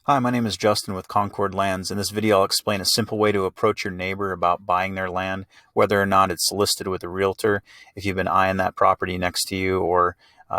Hi, my name is Justin with Concord Lands. In this video, I'll explain a simple way to approach your neighbor about buying their land, whether or not it's listed with a realtor, if you've been eyeing that property next to you, or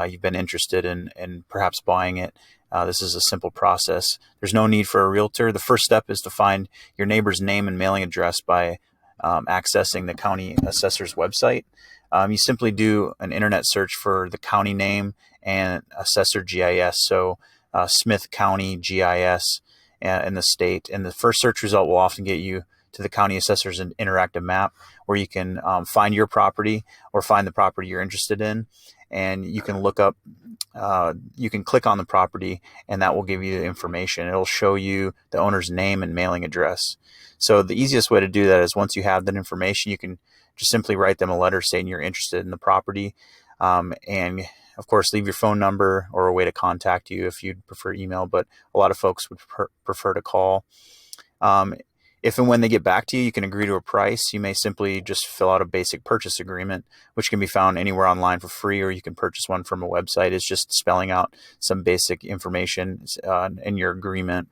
you've been interested in perhaps buying it. This is a simple process. There's no need for a realtor. The first step is to find your neighbor's name and mailing address by accessing the county assessor's website. You simply do an internet search for the county name and assessor GIS. So Smith County GIS in the state. And the first search result will often get you to the county assessor's interactive map where you can find your property or find the property you're interested in. And you can look up, you can click on the property and that will give you the information. It'll show you the owner's name and mailing address. So the easiest way to do that is once you have that information, you can just simply write them a letter saying you're interested in the property. And of course, leave your phone number or a way to contact you if you'd prefer email, but a lot of folks would prefer to call. If and when they get back to you, you can agree to a price. You may simply just fill out a basic purchase agreement, which can be found anywhere online for free, or you can purchase one from a website. It's just spelling out some basic information in your agreement.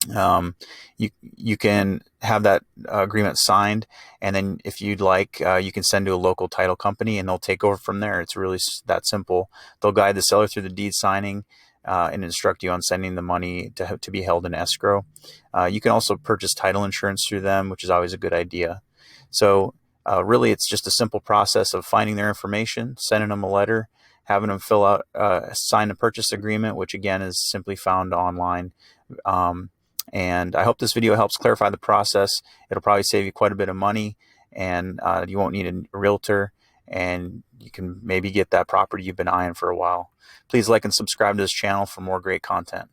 You can have that agreement signed, and then if you'd like, you can send to a local title company and they'll take over from there. It's really that simple. They'll guide the seller through the deed signing and instruct you on sending the money to be held in escrow. You can also purchase title insurance through them, which is always a good idea. So really, it's just a simple process of finding their information, sending them a letter, having them fill out, sign a purchase agreement, which again is simply found online. And I hope this video helps clarify the process. It'll probably save you quite a bit of money, and you won't need a realtor, and you can maybe get that property you've been eyeing for a while. Please like and subscribe to this channel for more great content.